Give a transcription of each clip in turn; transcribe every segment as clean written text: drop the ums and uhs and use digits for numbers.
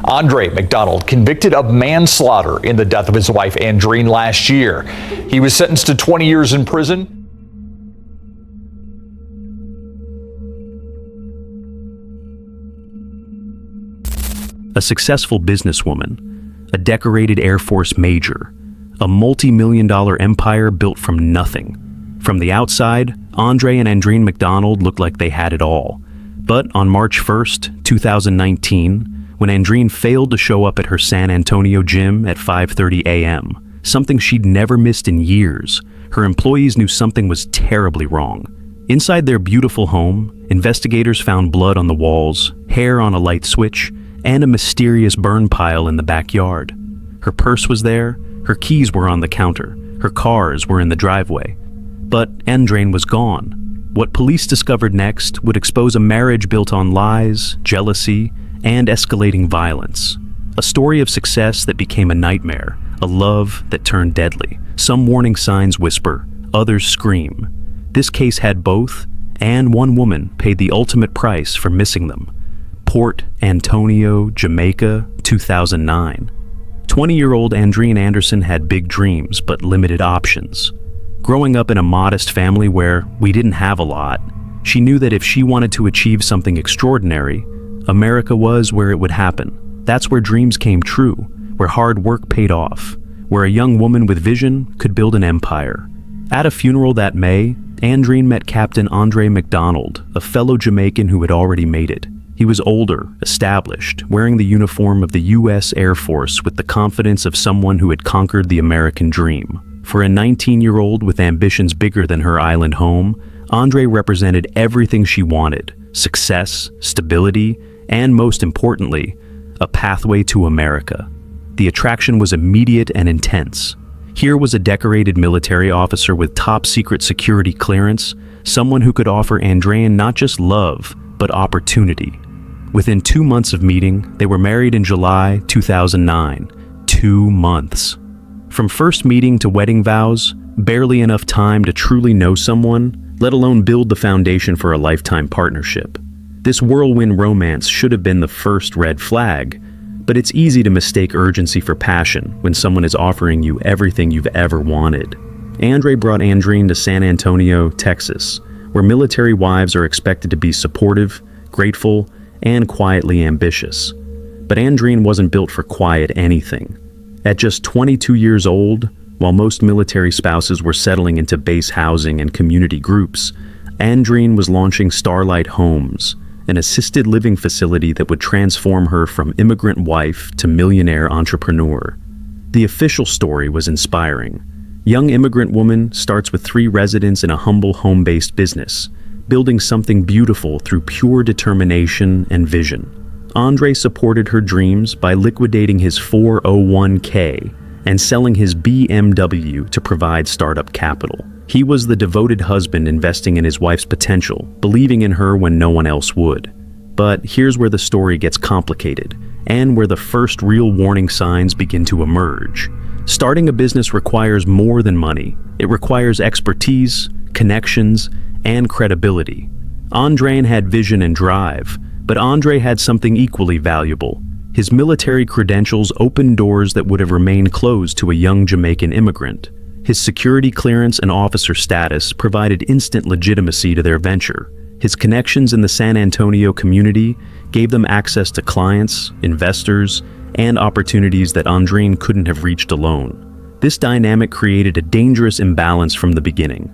Andreen MCdonald convicted of manslaughter in the death of his wife Andreen last year. He was sentenced to 20 years in prison. A successful businesswoman, a decorated Airforce major, a multi-million-dollar empire built from nothing. From the outside, Andreen and Andreen MCdonald looked like they had it all. But on March 1st, 2019, when Andreen failed to show up at her San Antonio gym at 5:30 a.m., something she'd never missed in years, her employees knew something was terribly wrong. Inside their beautiful home, investigators found blood on the walls, hair on a light switch, and a mysterious burn pile in the backyard. Her purse was there, her keys were on the counter, her cars were in the driveway. But Andreen was gone. What police discovered next would expose a marriage built on lies, jealousy, and escalating violence. A story of success that became a nightmare, a love that turned deadly. Some warning signs whisper, others scream. This case had both, and one woman paid the ultimate price for missing them. Port Antonio, Jamaica, 2009. 20-year-old Andreen Anderson had big dreams but limited options. Growing up in a modest family where we didn't have a lot, she knew that if she wanted to achieve something extraordinary, America was where it would happen. That's where dreams came true, where hard work paid off, where a young woman with vision could build an empire. At a funeral that May, Andreen met Captain Andreen MCdonald, a fellow Jamaican who had already made it. He was older, established, wearing the uniform of the U.S. Air Force with the confidence of someone who had conquered the American dream. For a 19-year-old with ambitions bigger than her island home, Andreen represented everything she wanted: success, stability, and most importantly, a pathway to America. The attraction was immediate and intense. Here was a decorated military officer with top-secret security clearance, someone who could offer Andreen not just love, but opportunity. Within 2 months of meeting, they were married in July 2009. 2 months. From first meeting to wedding vows, barely enough time to truly know someone, let alone build the foundation for a lifetime partnership. This whirlwind romance should have been the first red flag, but it's easy to mistake urgency for passion when someone is offering you everything you've ever wanted. Andreen brought Andreen to San Antonio, Texas, where military wives are expected to be supportive, grateful, and quietly ambitious. But Andreen wasn't built for quiet anything. At just 22 years old, while most military spouses were settling into base housing and community groups, Andreen was launching Starlight Homes, an assisted living facility that would transform her from immigrant wife to millionaire entrepreneur. The official story was inspiring. Young immigrant woman starts with 3 residents in a humble home-based business, building something beautiful through pure determination and vision. Andreen supported her dreams by liquidating his 401k and selling his BMW to provide startup capital. He was the devoted husband investing in his wife's potential, believing in her when no one else would. But here's where the story gets complicated, and where the first real warning signs begin to emerge. Starting a business requires more than money. It requires expertise, connections, and credibility. Andreen had vision and drive, but Andreen had something equally valuable. His military credentials opened doors that would have remained closed to a young Jamaican immigrant. His security clearance and officer status provided instant legitimacy to their venture. His connections in the San Antonio community gave them access to clients, investors, and opportunities that Andreen couldn't have reached alone. This dynamic created a dangerous imbalance from the beginning.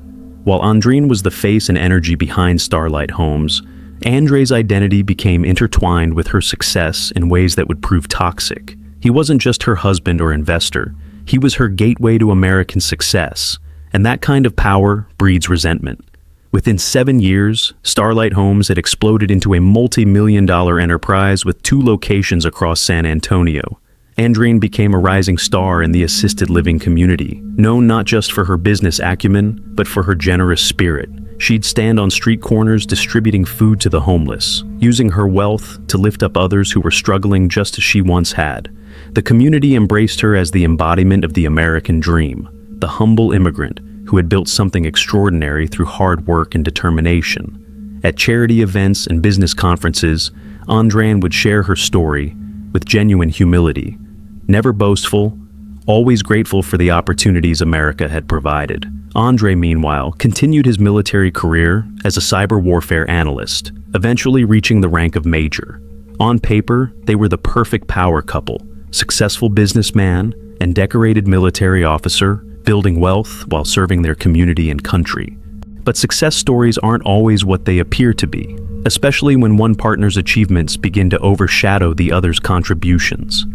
While Andreen was the face and energy behind Starlight Homes, Andreen's identity became intertwined with her success in ways that would prove toxic. He wasn't just her husband or investor. He was her gateway to American success, and that kind of power breeds resentment. Within 7 years, Starlight Homes had exploded into a multi-million-dollar enterprise with 2 locations across San Antonio. Andreen became a rising star in the assisted living community, known not just for her business acumen, but for her generous spirit. She'd stand on street corners distributing food to the homeless, using her wealth to lift up others who were struggling just as she once had. The community embraced her as the embodiment of the American dream, the humble immigrant who had built something extraordinary through hard work and determination. At charity events and business conferences, Andreen would share her story, with genuine humility. Never boastful, always grateful for the opportunities America had provided. Andree, meanwhile, continued his military career as a cyber warfare analyst, eventually reaching the rank of major. On paper, they were the perfect power couple, successful businessman and decorated military officer, building wealth while serving their community and country. But success stories aren't always what they appear to be, especially when one partner's achievements begin to overshadow the other's contributions.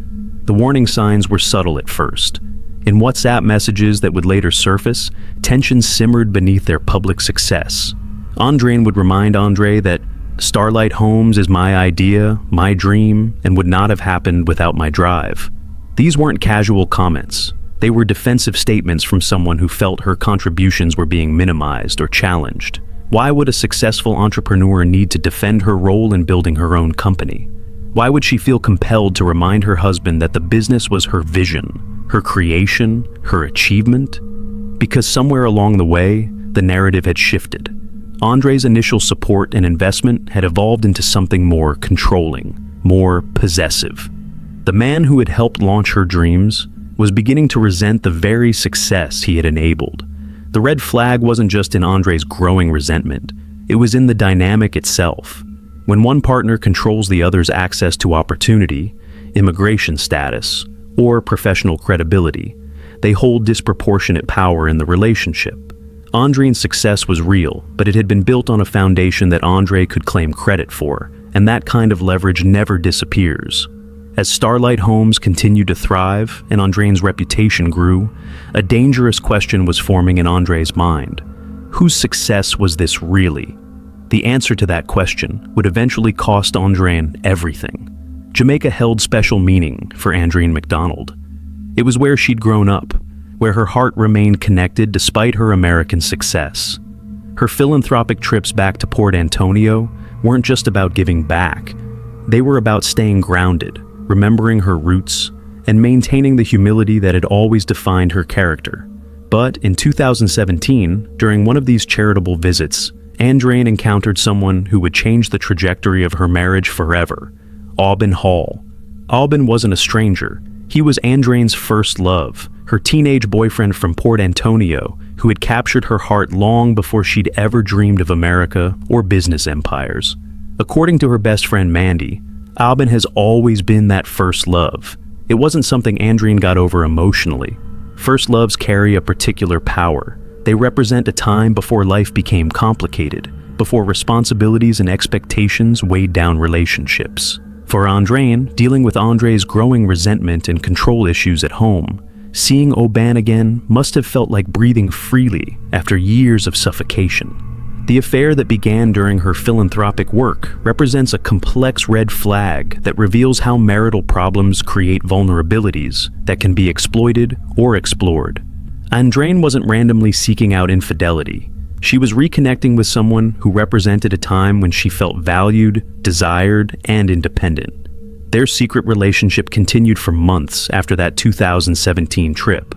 The warning signs were subtle at first. In WhatsApp messages that would later surface, tensions simmered beneath their public success. Andreen would remind Andree that Starlight Homes is my idea, my dream, and would not have happened without my drive. These weren't casual comments. They were defensive statements from someone who felt her contributions were being minimized or challenged. Why would a successful entrepreneur need to defend her role in building her own company? Why would she feel compelled to remind her husband that the business was her vision, her creation, her achievement? Because somewhere along the way, the narrative had shifted. Andree's initial support and investment had evolved into something more controlling, more possessive. The man who had helped launch her dreams was beginning to resent the very success he had enabled. The red flag wasn't just in Andree's growing resentment, it was in the dynamic itself. When one partner controls the other's access to opportunity, immigration status, or professional credibility, they hold disproportionate power in the relationship. Andreen's success was real, but it had been built on a foundation that Andree could claim credit for, and that kind of leverage never disappears. As Starlight Homes continued to thrive and Andreen's reputation grew, a dangerous question was forming in Andree's mind. Whose success was this really? The answer to that question would eventually cost Andreen everything. Jamaica held special meaning for Andreen McDonald. It was where she'd grown up, where her heart remained connected despite her American success. Her philanthropic trips back to Port Antonio weren't just about giving back. They were about staying grounded, remembering her roots, and maintaining the humility that had always defined her character. But in 2017, during one of these charitable visits, Andreen encountered someone who would change the trajectory of her marriage forever, Aubin Hall. Aubin wasn't a stranger. He was Andreen's first love, her teenage boyfriend from Port Antonio, who had captured her heart long before she'd ever dreamed of America or business empires. According to her best friend Mandy, Aubin has always been that first love. It wasn't something Andreen got over emotionally. First loves carry a particular power. They represent a time before life became complicated, before responsibilities and expectations weighed down relationships. For Andreen, dealing with Andree's growing resentment and control issues at home, seeing Aubin again must have felt like breathing freely after years of suffocation. The affair that began during her philanthropic work represents a complex red flag that reveals how marital problems create vulnerabilities that can be exploited or explored. Andreen wasn't randomly seeking out infidelity. She was reconnecting with someone who represented a time when she felt valued, desired, and independent. Their secret relationship continued for months after that 2017 trip.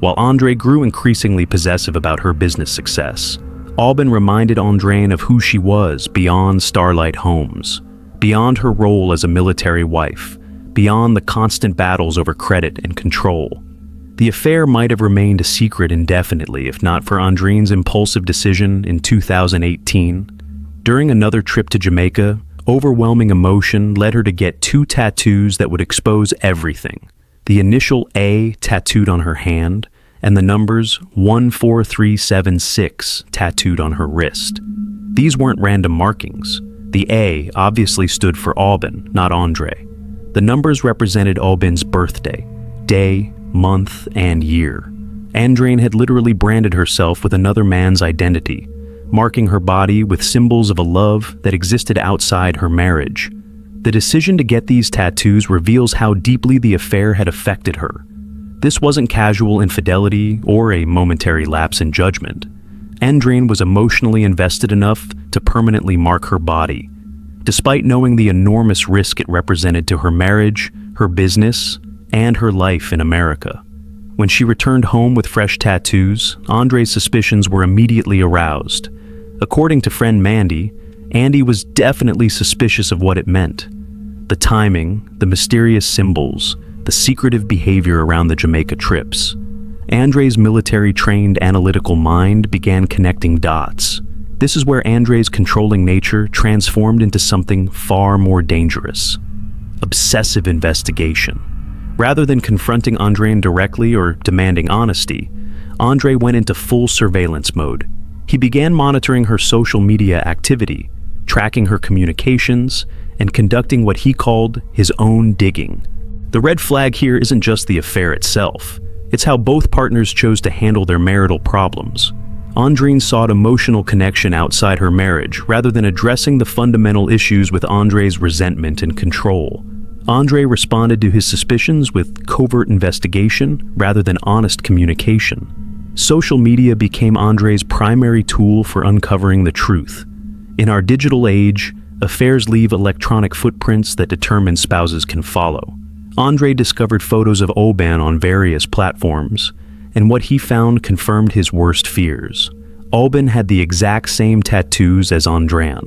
While Andree grew increasingly possessive about her business success, Aubin reminded Andreen of who she was beyond Starlight Homes, beyond her role as a military wife, beyond the constant battles over credit and control. The affair might have remained a secret indefinitely if not for Andreen's impulsive decision in 2018. During another trip to Jamaica, overwhelming emotion led her to get 2 tattoos that would expose everything. The initial A tattooed on her hand, and the numbers 14376 tattooed on her wrist. These weren't random markings. The A obviously stood for Aubin, not Andree. The numbers represented Aubin's birthday, day, month, and year. Andreen had literally branded herself with another man's identity, marking her body with symbols of a love that existed outside her marriage. The decision to get these tattoos reveals how deeply the affair had affected her. This wasn't casual infidelity or a momentary lapse in judgment. Andreen was emotionally invested enough to permanently mark her body, despite knowing the enormous risk it represented to her marriage, her business, and her life in America. When she returned home with fresh tattoos, Andree's suspicions were immediately aroused. According to friend Mandy, Andy was definitely suspicious of what it meant. the timing, the mysterious symbols, the secretive behavior around the Jamaica trips. Andre's military-trained analytical mind began connecting dots. This is where Andre's controlling nature transformed into something far more dangerous: obsessive investigation. Rather than confronting Andreen directly or demanding honesty, Andre went into full surveillance mode. He began monitoring her social media activity, tracking her communications, and conducting what he called his own digging. The red flag here isn't just the affair itself. It's how both partners chose to handle their marital problems. Andreen sought emotional connection outside her marriage rather than addressing the fundamental issues with Andre's resentment and control. Andre responded to his suspicions with covert investigation rather than honest communication. Social media became Andre's primary tool for uncovering the truth. In our digital age, affairs leave electronic footprints that determine spouses can follow. Andre discovered photos of Oban on various platforms, and what he found confirmed his worst fears. Oban had the exact same tattoos as Andreen.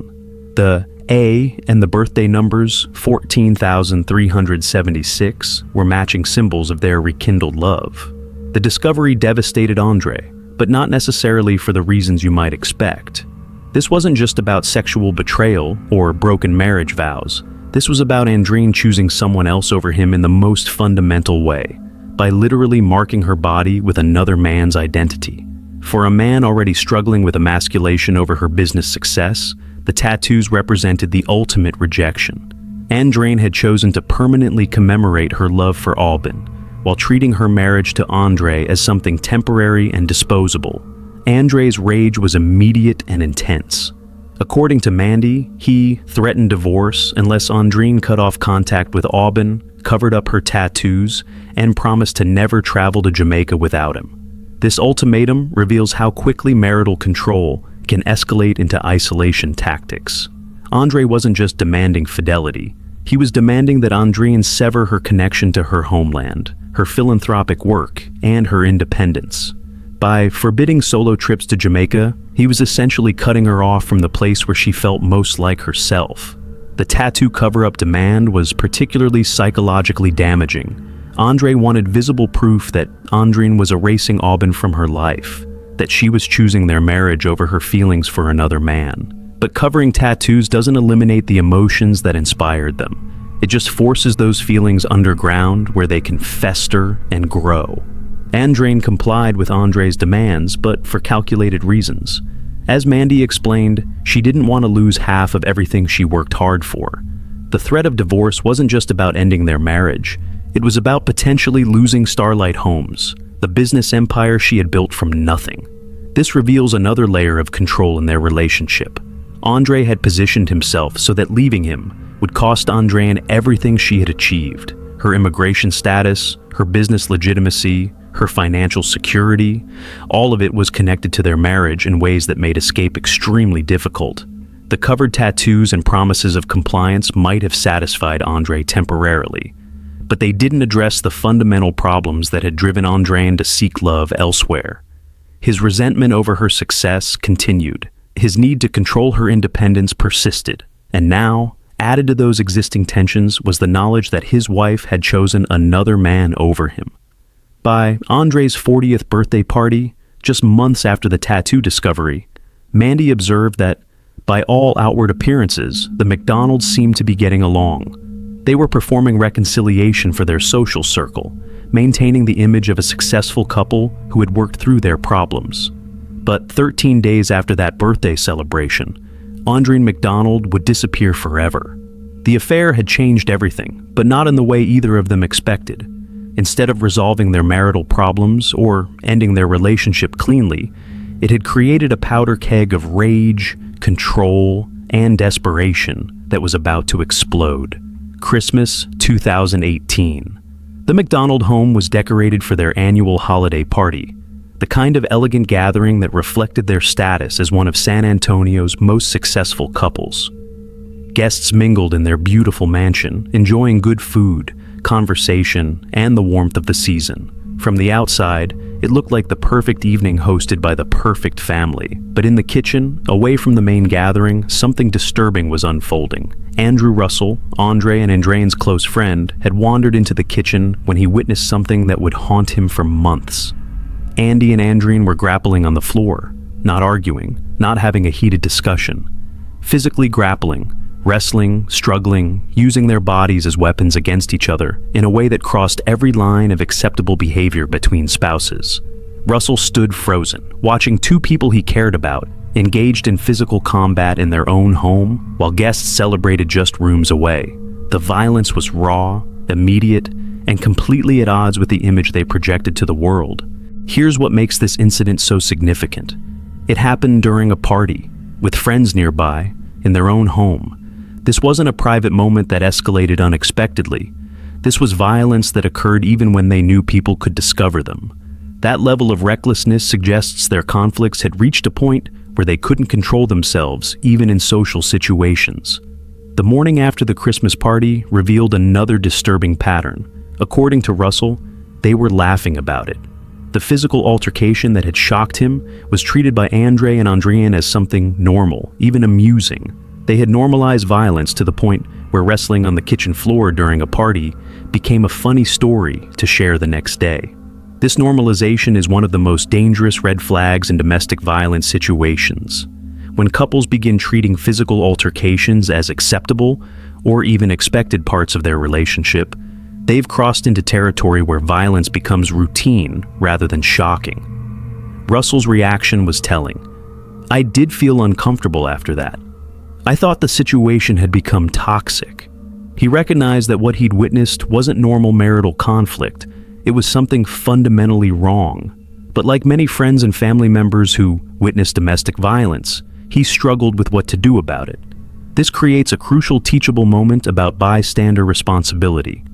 The A and the birthday numbers 14,376 were matching symbols of their rekindled love. The discovery devastated Andre, but not necessarily for the reasons you might expect. This wasn't just about sexual betrayal or broken marriage vows. This was about Andreen choosing someone else over him in the most fundamental way, by literally marking her body with another man's identity. For a man already struggling with emasculation over her business success, the tattoos represented the ultimate rejection. Andreen had chosen to permanently commemorate her love for Oban, while treating her marriage to Andre as something temporary and disposable. Andre's rage was immediate and intense. According to Mandy, he threatened divorce unless Andreen cut off contact with Oban, covered up her tattoos, and promised to never travel to Jamaica without him. This ultimatum reveals how quickly marital control can escalate into isolation tactics. Andre wasn't just demanding fidelity. He was demanding that Andreen sever her connection to her homeland, her philanthropic work, and her independence. By forbidding solo trips to Jamaica, he was essentially cutting her off from the place where she felt most like herself. The tattoo cover-up demand was particularly psychologically damaging. Andre wanted visible proof that Andreen was erasing Oban from her life, that she was choosing their marriage over her feelings for another man. But covering tattoos doesn't eliminate the emotions that inspired them. It just forces those feelings underground where they can fester and grow. Andreen complied with Andre's demands, but for calculated reasons. As Mandy explained, she didn't want to lose half of everything she worked hard for. The threat of divorce wasn't just about ending their marriage. It was about potentially losing Starlight Homes, the business empire she had built from nothing. This reveals another layer of control in their relationship. Andre had positioned himself so that leaving him would cost Andreen everything she had achieved: her immigration status, her business legitimacy, her financial security. All of it was connected to their marriage in ways that made escape extremely difficult. The covered tattoos and promises of compliance might have satisfied Andre temporarily, but they didn't address the fundamental problems that had driven Andreen to seek love elsewhere. His resentment over her success continued. His need to control her independence persisted, and now, added to those existing tensions, was the knowledge that his wife had chosen another man over him. By Andre's 40th birthday party, just months after the tattoo discovery, Mandy observed that, by all outward appearances, the McDonalds seemed to be getting along. They were performing reconciliation for their social circle, maintaining the image of a successful couple who had worked through their problems. But 13 days after that birthday celebration, Andreen McDonald would disappear forever. The affair had changed everything, but not in the way either of them expected. Instead of resolving their marital problems or ending their relationship cleanly, it had created a powder keg of rage, control, and desperation that was about to explode. Christmas 2018. The McDonald home was decorated for their annual holiday party, the kind of elegant gathering that reflected their status as one of San Antonio's most successful couples. Guests mingled in their beautiful mansion, enjoying good food, conversation, and the warmth of the season. From the outside, It looked like the perfect evening hosted by the perfect family. But in the kitchen, away from the main gathering, something disturbing was unfolding. Andrew Russell, Andre and Andreen's close friend, had wandered into the kitchen when he witnessed something that would haunt him for months. Andy and Andreen were grappling on the floor, not arguing, not having a heated discussion. Physically grappling, wrestling, struggling, using their bodies as weapons against each other in a way that crossed every line of acceptable behavior between spouses. Russell stood frozen, watching two people he cared about engaged in physical combat in their own home while guests celebrated just rooms away. The violence was raw, immediate, and completely at odds with the image they projected to the world. Here's what makes this incident so significant. It happened during a party, with friends nearby, in their own home. This wasn't a private moment that escalated unexpectedly. This was violence that occurred even when they knew people could discover them. That level of recklessness suggests their conflicts had reached a point where they couldn't control themselves, even in social situations. The morning after the Christmas party revealed another disturbing pattern. According to Russell, they were laughing about it. The physical altercation that had shocked him was treated by Andre and Andreen as something normal, even amusing. They had normalized violence to the point where wrestling on the kitchen floor during a party became a funny story to share the next day. This normalization is one of the most dangerous red flags in domestic violence situations. When couples begin treating physical altercations as acceptable or even expected parts of their relationship, they've crossed into territory where violence becomes routine rather than shocking. Russell's reaction was telling. "I did feel uncomfortable after that. I thought the situation had become toxic." He recognized that what he'd witnessed wasn't normal marital conflict. It was something fundamentally wrong. But like many friends and family members who witnessed domestic violence, he struggled with what to do about it. This creates a crucial teachable moment about bystander responsibility.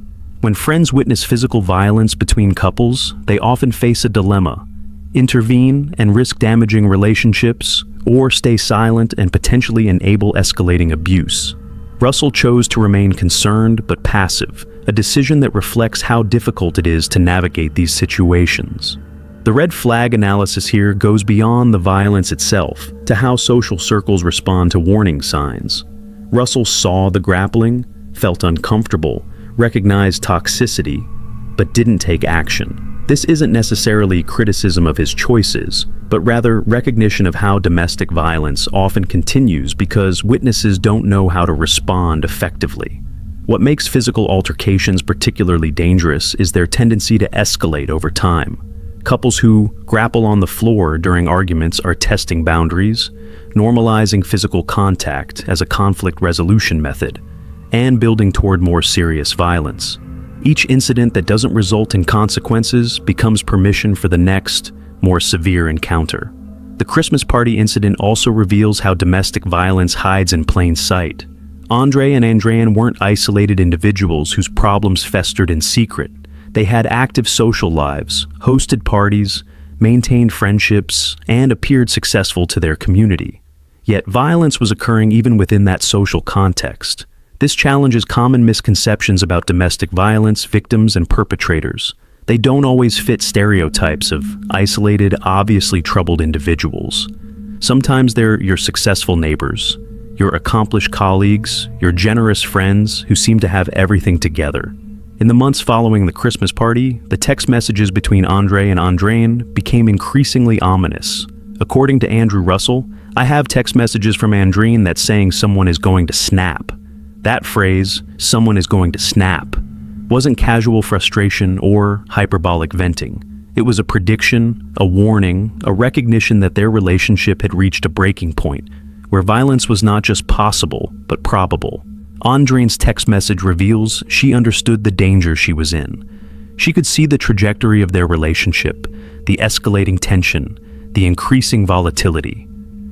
When friends witness physical violence between couples, they often face a dilemma: intervene and risk damaging relationships, or stay silent and potentially enable escalating abuse. Russell chose to remain concerned but passive, a decision that reflects how difficult it is to navigate these situations. The red flag analysis here goes beyond the violence itself to how social circles respond to warning signs. Russell saw the grappling, felt uncomfortable, recognized toxicity, but didn't take action. This isn't necessarily criticism of his choices, but rather recognition of how domestic violence often continues because witnesses don't know how to respond effectively. What makes physical altercations particularly dangerous is their tendency to escalate over time. Couples who grapple on the floor during arguments are testing boundaries, normalizing physical contact as a conflict resolution method, and building toward more serious violence. Each incident that doesn't result in consequences becomes permission for the next, more severe encounter. The Christmas party incident also reveals how domestic violence hides in plain sight. Andre and Andreen weren't isolated individuals whose problems festered in secret. They had active social lives, hosted parties, maintained friendships, and appeared successful to their community. Yet violence was occurring even within that social context. This challenges common misconceptions about domestic violence victims and perpetrators. They don't always fit stereotypes of isolated, obviously troubled individuals. Sometimes they're your successful neighbors, your accomplished colleagues, your generous friends who seem to have everything together. In the months following the Christmas party, the text messages between Andre and Andreen became increasingly ominous. According to Andrew Russell, "I have text messages from Andreen that's saying someone is going to snap." That phrase, "someone is going to snap," wasn't casual frustration or hyperbolic venting. It was a prediction, a warning, a recognition that their relationship had reached a breaking point, where violence was not just possible, but probable. Andreen's text message reveals she understood the danger she was in. She could see the trajectory of their relationship, the escalating tension, the increasing volatility.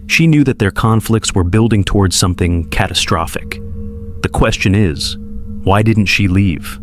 She knew that their conflicts were building towards something catastrophic. The question is, why didn't she leave?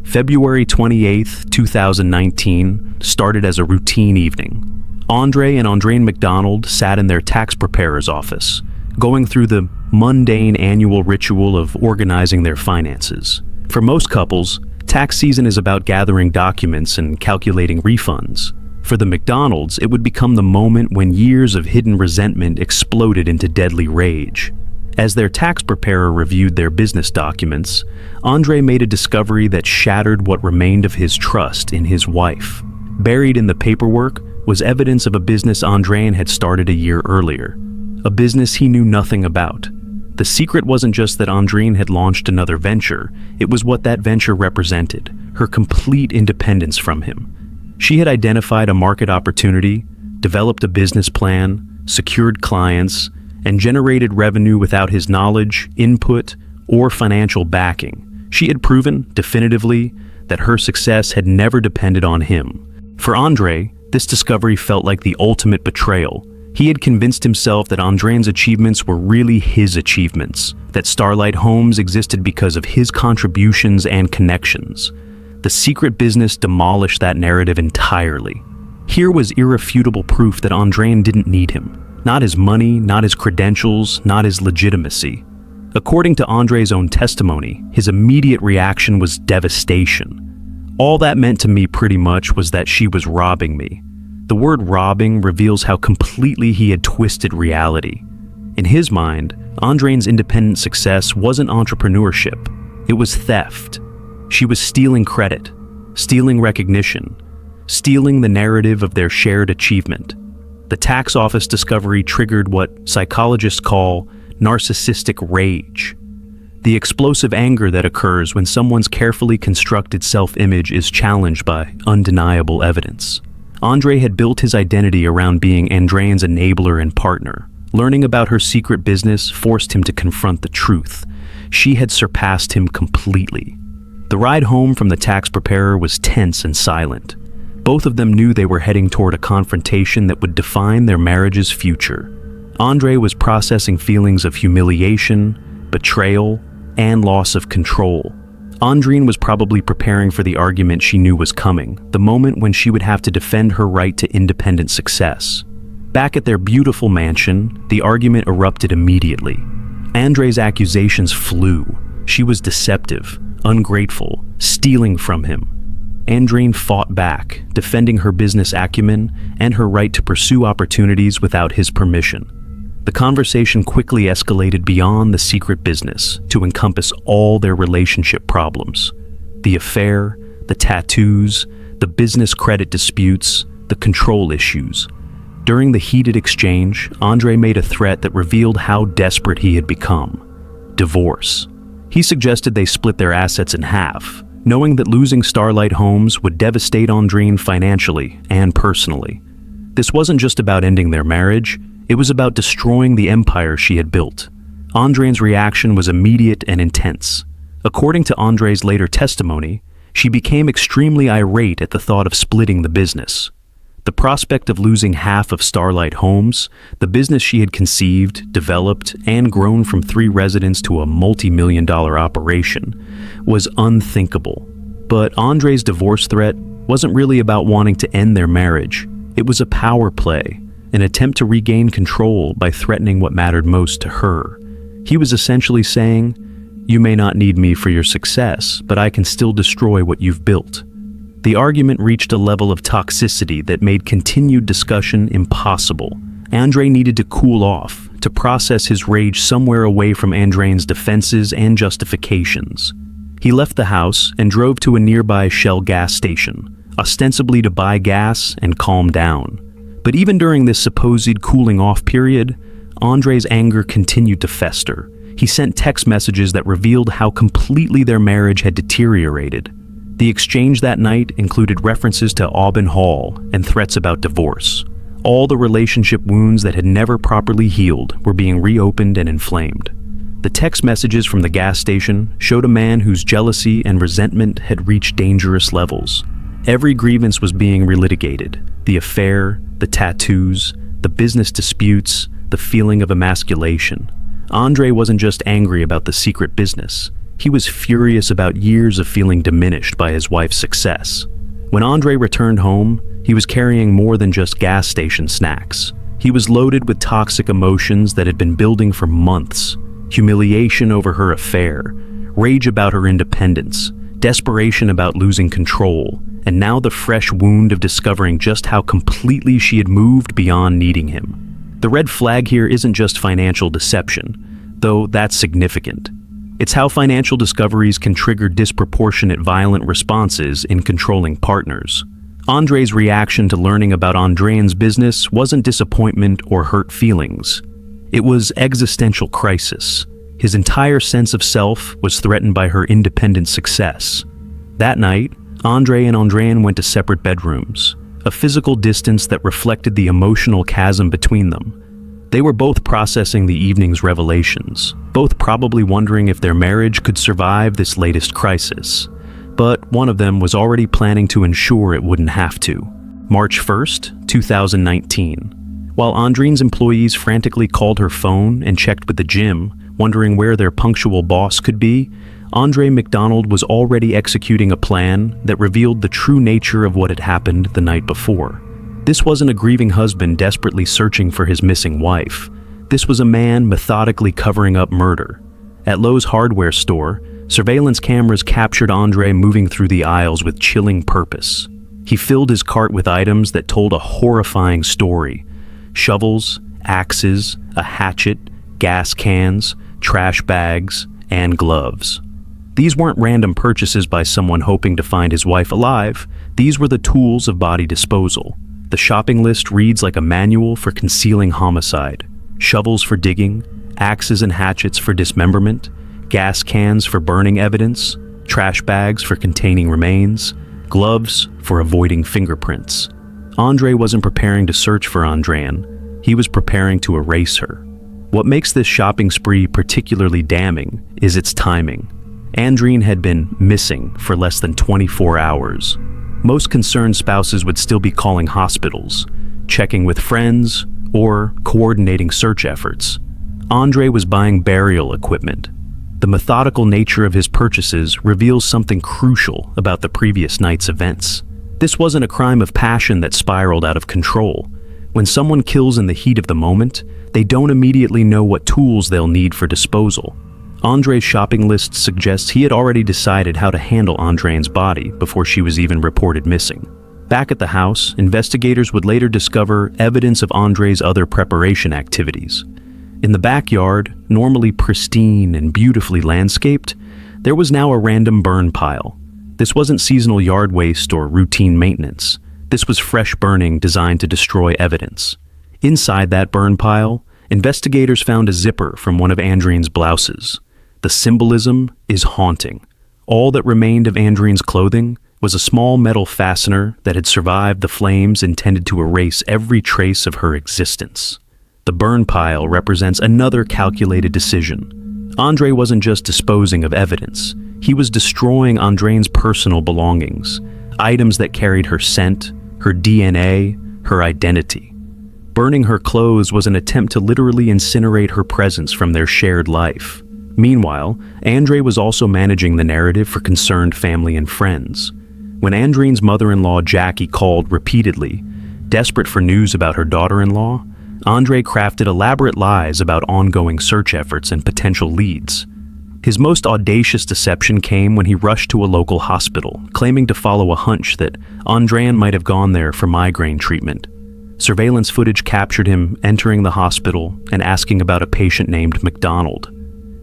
February 28, 2019 started as a routine evening. Andre and Andreen MCdonald sat in their tax preparer's office, going through the mundane annual ritual of organizing their finances. For most couples, tax season is about gathering documents and calculating refunds. For the McDonalds, it would become the moment when years of hidden resentment exploded into deadly rage. As their tax preparer reviewed their business documents, Andre made a discovery that shattered what remained of his trust in his wife. Buried in the paperwork was evidence of a business Andreen had started a year earlier, a business he knew nothing about. The secret wasn't just that Andreen had launched another venture, it was what that venture represented, her complete independence from him. She had identified a market opportunity, developed a business plan, secured clients, and generated revenue without his knowledge, input, or financial backing. She had proven, definitively, that her success had never depended on him. For Andre, this discovery felt like the ultimate betrayal. He had convinced himself that Andreen's achievements were really his achievements, that Starlight Homes existed because of his contributions and connections. The secret business demolished that narrative entirely. Here was irrefutable proof that Andreen didn't need him. Not his money, not his credentials, not his legitimacy. According to Andre's own testimony, his immediate reaction was devastation. All that meant to me pretty much was that she was robbing me. The word robbing reveals how completely he had twisted reality. In his mind, Andreen's independent success wasn't entrepreneurship. It was theft. She was stealing credit, stealing recognition, stealing the narrative of their shared achievement. The tax office discovery triggered what psychologists call narcissistic rage, the explosive anger that occurs when someone's carefully constructed self-image is challenged by undeniable evidence. Andre had built his identity around being Andreen's enabler and partner. Learning about her secret business forced him to confront the truth. She had surpassed him completely. The ride home from the tax preparer was tense and silent. Both of them knew they were heading toward a confrontation that would define their marriage's future. Andre was processing feelings of humiliation, betrayal, and loss of control. Andreen was probably preparing for the argument she knew was coming, the moment when she would have to defend her right to independent success. Back at their beautiful mansion, the argument erupted immediately. Andre's accusations flew. She was deceptive, ungrateful, stealing from him. Andreen fought back, defending her business acumen and her right to pursue opportunities without his permission. The conversation quickly escalated beyond the secret business to encompass all their relationship problems. The affair, the tattoos, the business credit disputes, the control issues. During the heated exchange, Andre made a threat that revealed how desperate he had become: divorce. He suggested they split their assets in half, knowing that losing Starlight Homes would devastate Andreen financially and personally. This wasn't just about ending their marriage, it was about destroying the empire she had built. Andreen's reaction was immediate and intense. According to Andre's later testimony, she became extremely irate at the thought of splitting the business. The prospect of losing half of Starlight Homes, the business she had conceived, developed, and grown from 3 residents to a multi-million-dollar operation, was unthinkable. But Andre's divorce threat wasn't really about wanting to end their marriage. It was a power play, an attempt to regain control by threatening what mattered most to her. He was essentially saying, "You may not need me for your success, but I can still destroy what you've built." The argument reached a level of toxicity that made continued discussion impossible. Andre needed to cool off, to process his rage somewhere away from Andreen's defenses and justifications. He left the house and drove to a nearby Shell gas station, ostensibly to buy gas and calm down. But even during this supposed cooling-off period, Andre's anger continued to fester. He sent text messages that revealed how completely their marriage had deteriorated. The exchange that night included references to Auburn Hall and threats about divorce. All the relationship wounds that had never properly healed were being reopened and inflamed. The text messages from the gas station showed a man whose jealousy and resentment had reached dangerous levels. Every grievance was being relitigated: the affair, the tattoos, the business disputes, the feeling of emasculation. Andre wasn't just angry about the secret business. He was furious about years of feeling diminished by his wife's success. When Andre returned home, he was carrying more than just gas station snacks. He was loaded with toxic emotions that had been building for months: humiliation over her affair, rage about her independence, desperation about losing control, and now the fresh wound of discovering just how completely she had moved beyond needing him. The red flag here isn't just financial deception, though that's significant. It's how financial discoveries can trigger disproportionate violent responses in controlling partners. Andre's reaction to learning about Andreen's business wasn't disappointment or hurt feelings. It was existential crisis. His entire sense of self was threatened by her independent success. That night, Andre and Andreen went to separate bedrooms, a physical distance that reflected the emotional chasm between them. They were both processing the evening's revelations, both probably wondering if their marriage could survive this latest crisis. But one of them was already planning to ensure it wouldn't have to. March 1st, 2019. While Andreen's employees frantically called her phone and checked with the gym, wondering where their punctual boss could be, Andreen MCdonald was already executing a plan that revealed the true nature of what had happened the night before. This wasn't a grieving husband desperately searching for his missing wife. This was a man methodically covering up murder. At Lowe's hardware store, surveillance cameras captured Andre moving through the aisles with chilling purpose. He filled his cart with items that told a horrifying story: shovels, axes, a hatchet, gas cans, trash bags, and gloves. These weren't random purchases by someone hoping to find his wife alive. These were the tools of body disposal. The shopping list reads like a manual for concealing homicide: shovels for digging, axes and hatchets for dismemberment, gas cans for burning evidence, trash bags for containing remains, gloves for avoiding fingerprints. Andre wasn't preparing to search for Andreen. He was preparing to erase her. What makes this shopping spree particularly damning is its timing. Andreen had been missing for less than 24 hours. Most concerned spouses would still be calling hospitals, checking with friends, or coordinating search efforts. Andre was buying burial equipment. The methodical nature of his purchases reveals something crucial about the previous night's events. This wasn't a crime of passion that spiraled out of control. When someone kills in the heat of the moment, they don't immediately know what tools they'll need for disposal. Andre's shopping list suggests he had already decided how to handle Andreen's body before she was even reported missing. Back at the house, investigators would later discover evidence of Andre's other preparation activities. In the backyard, normally pristine and beautifully landscaped, there was now a random burn pile. This wasn't seasonal yard waste or routine maintenance. This was fresh burning designed to destroy evidence. Inside that burn pile, investigators found a zipper from one of Andreen's blouses. The symbolism is haunting. All that remained of Andreen's clothing was a small metal fastener that had survived the flames intended to erase every trace of her existence. The burn pile represents another calculated decision. Andre wasn't just disposing of evidence. He was destroying Andreen's personal belongings, items that carried her scent, her DNA, her identity. Burning her clothes was an attempt to literally incinerate her presence from their shared life. Meanwhile, Andre was also managing the narrative for concerned family and friends. When Andreen's mother-in-law Jackie called repeatedly, desperate for news about her daughter-in-law, Andre crafted elaborate lies about ongoing search efforts and potential leads. His most audacious deception came when he rushed to a local hospital, claiming to follow a hunch that Andreen might have gone there for migraine treatment. Surveillance footage captured him entering the hospital and asking about a patient named McDonald.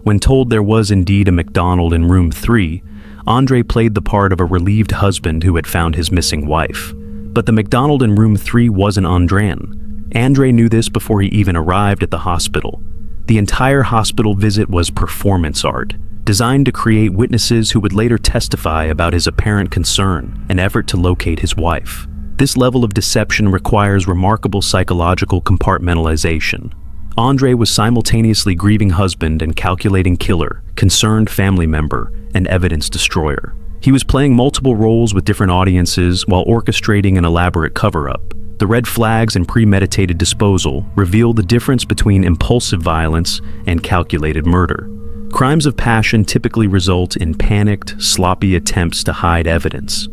When told there was indeed a McDonald in room 3, Andre played the part of a relieved husband who had found his missing wife. But the McDonald in room 3 wasn't Andreen. Andre knew this before he even arrived at the hospital. The entire hospital visit was performance art, designed to create witnesses who would later testify about his apparent concern, an effort to locate his wife. This level of deception requires remarkable psychological compartmentalization. Andre was simultaneously grieving husband and calculating killer, concerned family member, and evidence destroyer. He was playing multiple roles with different audiences while orchestrating an elaborate cover-up. The red flags and premeditated disposal reveal the difference between impulsive violence and calculated murder. Crimes of passion typically result in panicked, sloppy attempts to hide evidence.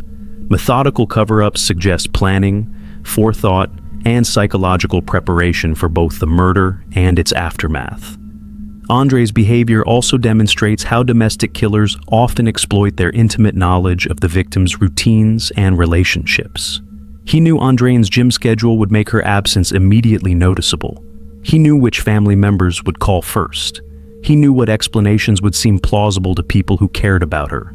Methodical cover-ups suggest planning, forethought, and psychological preparation for both the murder and its aftermath. Andre's behavior also demonstrates how domestic killers often exploit their intimate knowledge of the victim's routines and relationships. He knew Andreen's gym schedule would make her absence immediately noticeable. He knew which family members would call first. He knew what explanations would seem plausible to people who cared about her.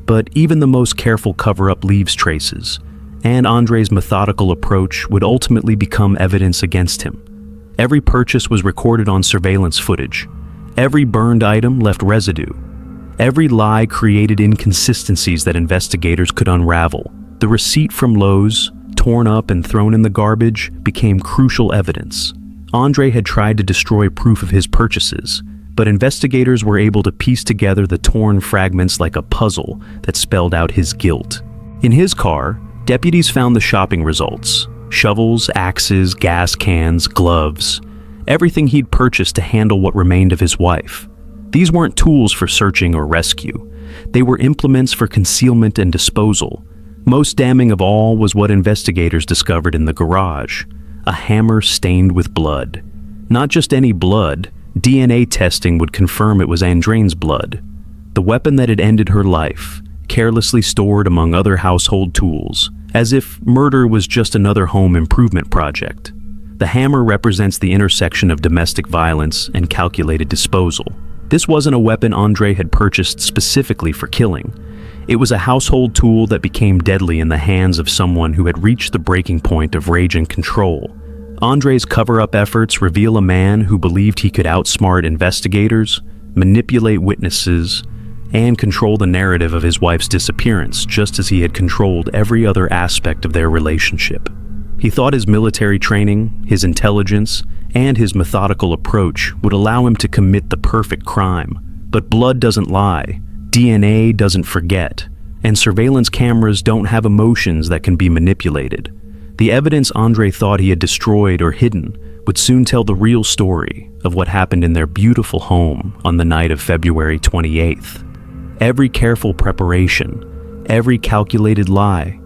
But even the most careful cover-up leaves traces, and Andre's methodical approach would ultimately become evidence against him. Every purchase was recorded on surveillance footage. Every burned item left residue. Every lie created inconsistencies that investigators could unravel. The receipt from Lowe's, torn up and thrown in the garbage, became crucial evidence. Andre had tried to destroy proof of his purchases, but investigators were able to piece together the torn fragments like a puzzle that spelled out his guilt. In his car, deputies found the shopping results: shovels, axes, gas cans, gloves, everything he'd purchased to handle what remained of his wife. These weren't tools for searching or rescue. They were implements for concealment and disposal. Most damning of all was what investigators discovered in the garage: a hammer stained with blood. Not just any blood, DNA testing would confirm it was Andreen's blood. The weapon that had ended her life, carelessly stored among other household tools, as if murder was just another home improvement project. The hammer represents the intersection of domestic violence and calculated disposal. This wasn't a weapon Andre had purchased specifically for killing. It was a household tool that became deadly in the hands of someone who had reached the breaking point of rage and control. Andre's cover-up efforts reveal a man who believed he could outsmart investigators, manipulate witnesses, and control the narrative of his wife's disappearance, just as he had controlled every other aspect of their relationship. He thought his military training, his intelligence, and his methodical approach would allow him to commit the perfect crime. But blood doesn't lie, DNA doesn't forget, and surveillance cameras don't have emotions that can be manipulated. The evidence Andre thought he had destroyed or hidden would soon tell the real story of what happened in their beautiful home on the night of February 28th. Every careful preparation, every calculated lie,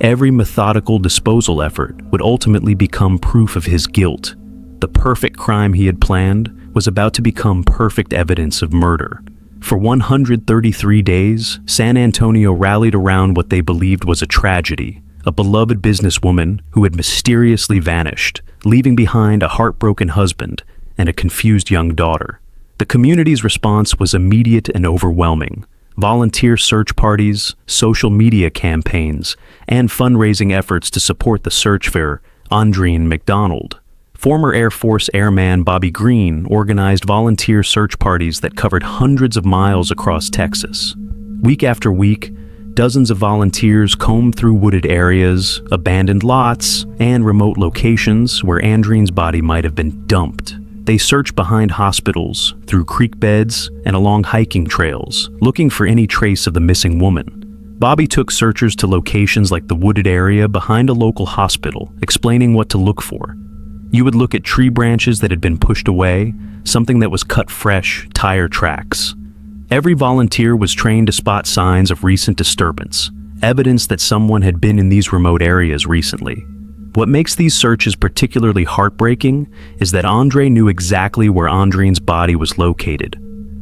every methodical disposal effort would ultimately become proof of his guilt. The perfect crime he had planned was about to become perfect evidence of murder. For 133 days, San Antonio rallied around what they believed was a tragedy: a beloved businesswoman who had mysteriously vanished, leaving behind a heartbroken husband and a confused young daughter. The community's response was immediate and overwhelming. Volunteer search parties, social media campaigns, and fundraising efforts to support the search for Andreen MCdonald. Former Air Force Airman Bobby Green organized volunteer search parties that covered hundreds of miles across Texas. Week after week, dozens of volunteers combed through wooded areas, abandoned lots, and remote locations where Andreen's body might have been dumped. They searched behind hospitals, through creek beds, and along hiking trails, looking for any trace of the missing woman. Bobby took searchers to locations like the wooded area behind a local hospital, explaining what to look for. You would look at tree branches that had been pushed away, something that was cut fresh, tire tracks. Every volunteer was trained to spot signs of recent disturbance, evidence that someone had been in these remote areas recently. What makes these searches particularly heartbreaking is that Andre knew exactly where Andreen's body was located.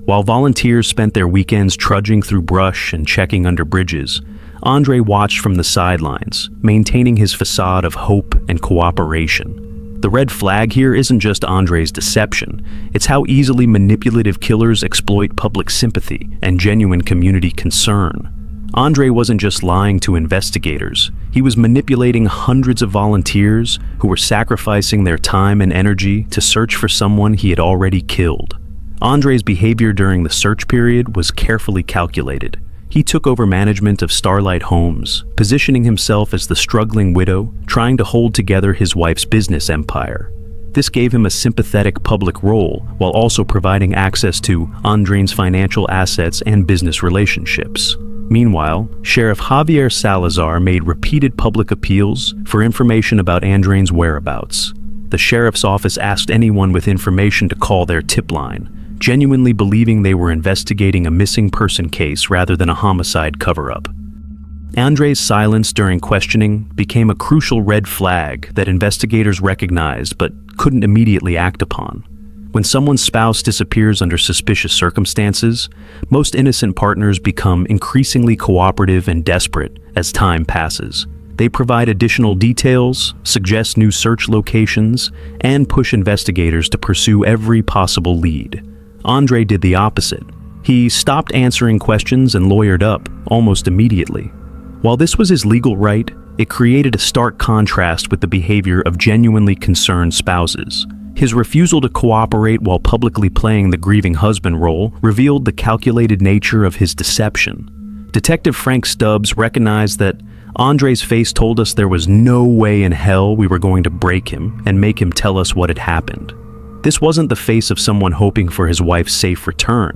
While volunteers spent their weekends trudging through brush and checking under bridges, Andre watched from the sidelines, maintaining his facade of hope and cooperation. The red flag here isn't just Andre's deception, it's how easily manipulative killers exploit public sympathy and genuine community concern. Andre wasn't just lying to investigators, he was manipulating hundreds of volunteers who were sacrificing their time and energy to search for someone he had already killed. Andre's behavior during the search period was carefully calculated. He took over management of Starlight Homes, positioning himself as the struggling widow, trying to hold together his wife's business empire. This gave him a sympathetic public role while also providing access to Andreen's financial assets and business relationships. Meanwhile, Sheriff Javier Salazar made repeated public appeals for information about Andreen's whereabouts. The sheriff's office asked anyone with information to call their tip line, genuinely believing they were investigating a missing person case rather than a homicide cover-up. Andre's silence during questioning became a crucial red flag that investigators recognized but couldn't immediately act upon. When someone's spouse disappears under suspicious circumstances, most innocent partners become increasingly cooperative and desperate as time passes. They provide additional details, suggest new search locations, and push investigators to pursue every possible lead. Andre did the opposite. He stopped answering questions and lawyered up almost immediately. While this was his legal right, it created a stark contrast with the behavior of genuinely concerned spouses. His refusal to cooperate while publicly playing the grieving husband role revealed the calculated nature of his deception. Detective Frank Stubbs recognized that Andre's face told us there was no way in hell we were going to break him and make him tell us what had happened. This wasn't the face of someone hoping for his wife's safe return.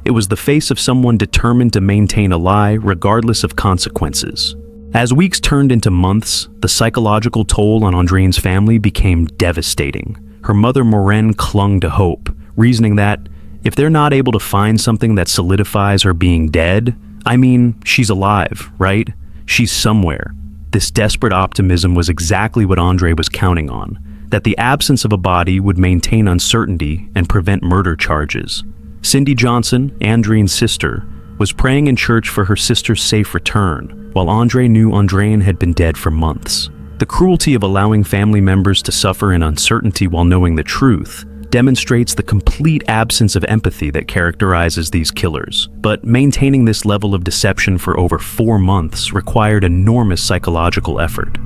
It was the face of someone determined to maintain a lie regardless of consequences. As weeks turned into months, the psychological toll on Andreen's family became devastating. Her mother, Maureen, clung to hope, reasoning that if they're not able to find something that solidifies her being dead, she's alive, right? She's somewhere. This desperate optimism was exactly what Andre was counting on, that the absence of a body would maintain uncertainty and prevent murder charges. Cindy Johnson, Andreen's sister, was praying in church for her sister's safe return, while Andre knew Andreen had been dead for months. The cruelty of allowing family members to suffer in uncertainty while knowing the truth demonstrates the complete absence of empathy that characterizes these killers. But maintaining this level of deception for over 4 months required enormous psychological effort.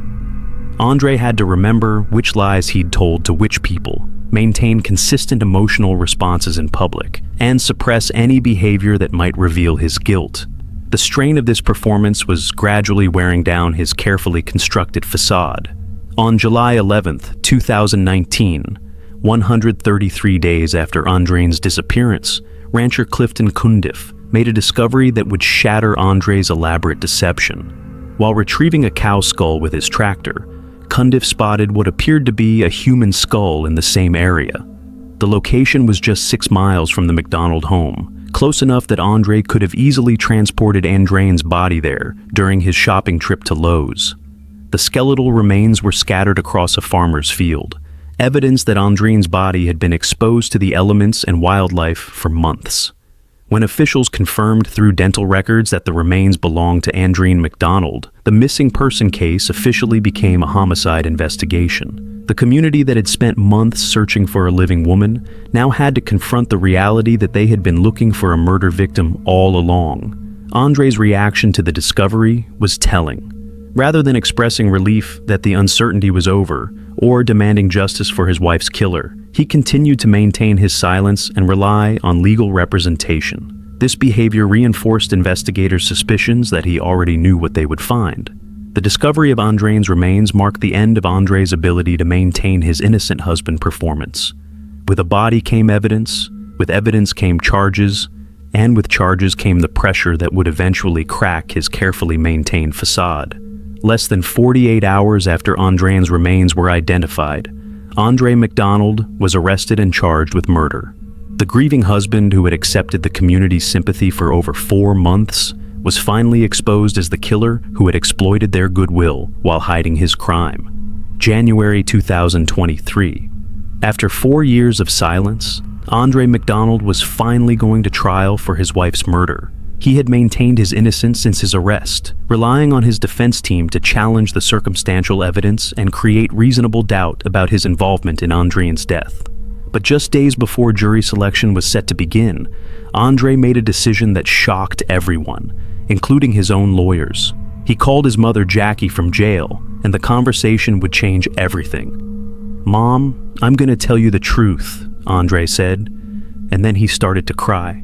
Andre had to remember which lies he'd told to which people, maintain consistent emotional responses in public, and suppress any behavior that might reveal his guilt. The strain of this performance was gradually wearing down his carefully constructed facade. On July 11th, 2019, 133 days after Andreen's disappearance, rancher Clifton Cundiff made a discovery that would shatter Andre's elaborate deception. While retrieving a cow skull with his tractor, Cundiff spotted what appeared to be a human skull in the same area. The location was just 6 miles from the McDonald home, close enough that Andre could have easily transported Andreen's body there during his shopping trip to Lowe's. The skeletal remains were scattered across a farmer's field, evidence that Andreen's body had been exposed to the elements and wildlife for months. When officials confirmed through dental records that the remains belonged to Andreen McDonald, the missing person case officially became a homicide investigation. The community that had spent months searching for a living woman now had to confront the reality that they had been looking for a murder victim all along. Andre's reaction to the discovery was telling. Rather than expressing relief that the uncertainty was over or demanding justice for his wife's killer, he continued to maintain his silence and rely on legal representation. This behavior reinforced investigators' suspicions that he already knew what they would find. The discovery of Andreen's remains marked the end of Andre's ability to maintain his innocent husband performance. With a body came evidence, with evidence came charges, and with charges came the pressure that would eventually crack his carefully maintained facade. Less than 48 hours after Andreen's remains were identified, Andreen McDonald was arrested and charged with murder. The grieving husband who had accepted the community's sympathy for over 4 months was finally exposed as the killer who had exploited their goodwill while hiding his crime. January 2023. After 4 years of silence, Andreen McDonald was finally going to trial for his wife's murder. He had maintained his innocence since his arrest, relying on his defense team to challenge the circumstantial evidence and create reasonable doubt about his involvement in Andreen's death. But just days before jury selection was set to begin, Andre made a decision that shocked everyone, including his own lawyers. He called his mother Jackie from jail, and the conversation would change everything. "Mom, I'm going to tell you the truth," Andre said, and then he started to cry.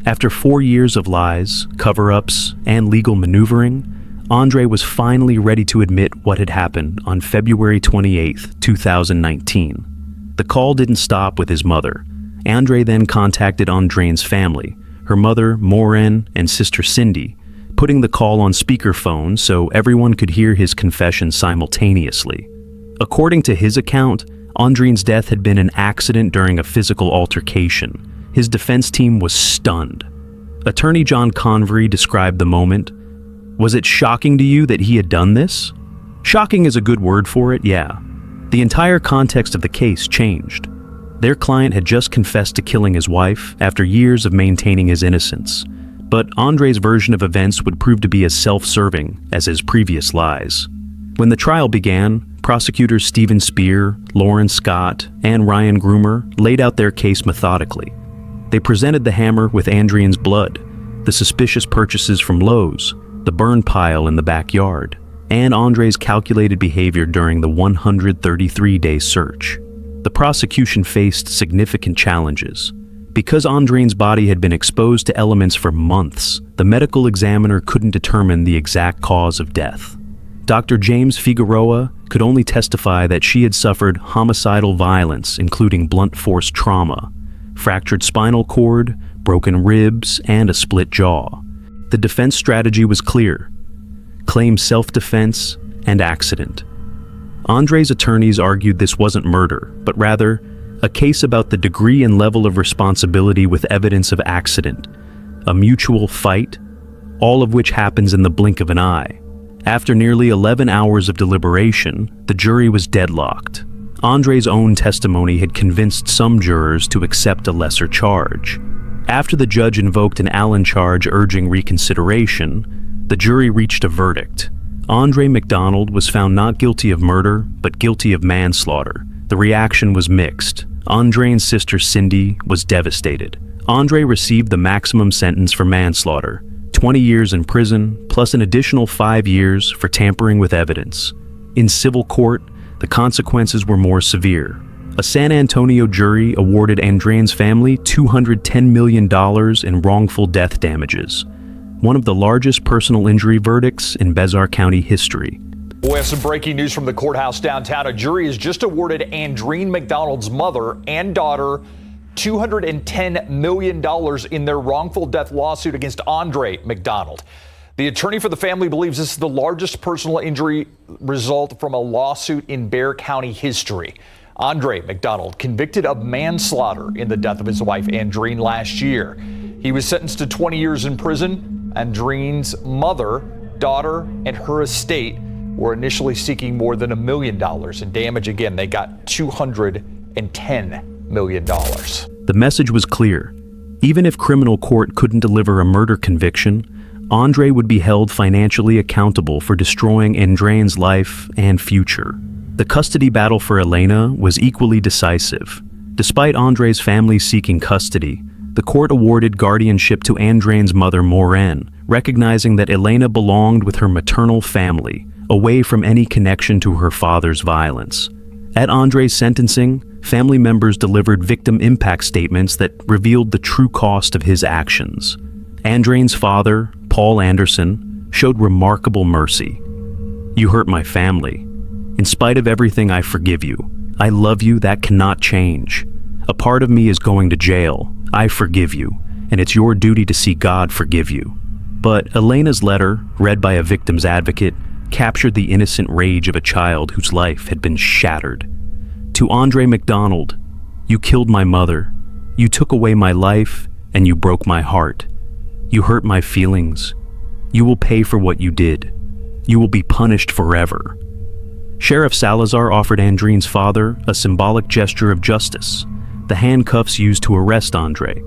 After 4 years of lies, cover-ups, and legal maneuvering, Andre was finally ready to admit what had happened on February 28, 2019. The call didn't stop with his mother. Andre then contacted Andreen's family, her mother, Maureen, and sister Cindy, putting the call on speakerphone so everyone could hear his confession simultaneously. According to his account, Andreen's death had been an accident during a physical altercation. His defense team was stunned. Attorney John Convery described the moment. "Was it shocking to you that he had done this?" "Shocking is a good word for it, yeah. The entire context of the case changed. Their client had just confessed to killing his wife after years of maintaining his innocence. But Andre's version of events would prove to be as self-serving as his previous lies. When the trial began, prosecutors Stephen Spear, Lauren Scott, and Ryan Groomer laid out their case methodically. They presented the hammer with Andreen's blood, the suspicious purchases from Lowe's, the burn pile in the backyard, and Andre's calculated behavior during the 133-day search. The prosecution faced significant challenges. Because Andreen's body had been exposed to elements for months, the medical examiner couldn't determine the exact cause of death. Dr. James Figueroa could only testify that she had suffered homicidal violence, including blunt force trauma, fractured spinal cord, broken ribs, and a split jaw. The defense strategy was clear: claim self-defense and accident. Andre's attorneys argued this wasn't murder, but rather a case about the degree and level of responsibility with evidence of accident, a mutual fight, all of which happens in the blink of an eye. After nearly 11 hours of deliberation, the jury was deadlocked. Andre's own testimony had convinced some jurors to accept a lesser charge. After the judge invoked an Allen charge urging reconsideration, the jury reached a verdict. Andreen McDonald was found not guilty of murder, but guilty of manslaughter. The reaction was mixed. Andreen's sister Cindy was devastated. Andreen received the maximum sentence for manslaughter, 20 years in prison, plus an additional 5 years for tampering with evidence. In civil court, the consequences were more severe. A San Antonio jury awarded Andreen's family $210 million in wrongful death damages, one of the largest personal injury verdicts in Bezar County history. We have some breaking news from the courthouse downtown. A jury has just awarded Andreen McDonald's mother and daughter $210 million in their wrongful death lawsuit against Andreen McDonald. The attorney for the family believes this is the largest personal injury result from a lawsuit in Bexar County history. Andreen McDonald, convicted of manslaughter in the death of his wife Andreen last year. He was sentenced to 20 years in prison. Andreen's mother, daughter, and her estate were initially seeking more than $1 million in damage. Again, they got $210 million. The message was clear. Even if criminal court couldn't deliver a murder conviction, Andreen would be held financially accountable for destroying Andreen's life and future. The custody battle for Elena was equally decisive. Despite Andreen's family seeking custody, the court awarded guardianship to Andreen's mother, Maureen, recognizing that Elena belonged with her maternal family, away from any connection to her father's violence. At Andreen's sentencing, family members delivered victim impact statements that revealed the true cost of his actions. Andreen's father, Paul Anderson, showed remarkable mercy. "You hurt my family. In spite of everything, I forgive you. I love you, that cannot change. A part of me is going to jail. I forgive you, and it's your duty to see God forgive you." But Elena's letter, read by a victim's advocate, captured the innocent rage of a child whose life had been shattered. To Andreen McDonald, "You killed my mother. You took away my life, and you broke my heart. You hurt my feelings. You will pay for what you did. You will be punished forever." Sheriff Salazar offered Andreen's father a symbolic gesture of justice, the handcuffs used to arrest Andreen.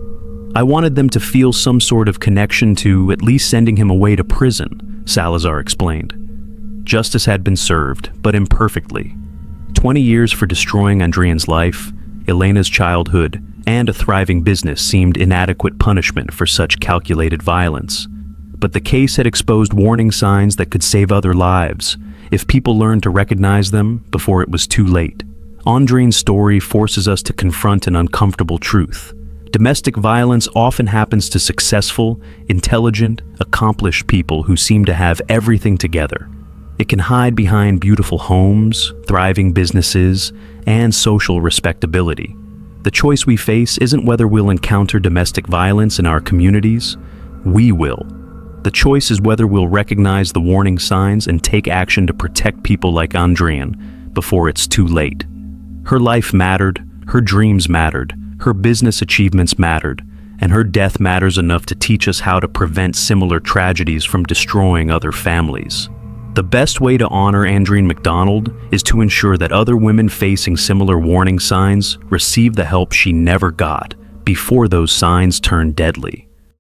"I wanted them to feel some sort of connection to at least sending him away to prison," Salazar explained. Justice had been served, but imperfectly. 20 years for destroying Andreen's life, Elena's childhood, and a thriving business seemed inadequate punishment for such calculated violence. But the case had exposed warning signs that could save other lives, if people learned to recognize them before it was too late. Andreen's story forces us to confront an uncomfortable truth. Domestic violence often happens to successful, intelligent, accomplished people who seem to have everything together. It can hide behind beautiful homes, thriving businesses, and social respectability. The choice we face isn't whether we'll encounter domestic violence in our communities. We will. The choice is whether we'll recognize the warning signs and take action to protect people like Andreen before it's too late. Her life mattered, her dreams mattered, her business achievements mattered, and her death matters enough to teach us how to prevent similar tragedies from destroying other families. The best way to honor Andreen McDonald is to ensure that other women facing similar warning signs receive the help she never got before those signs turn deadly.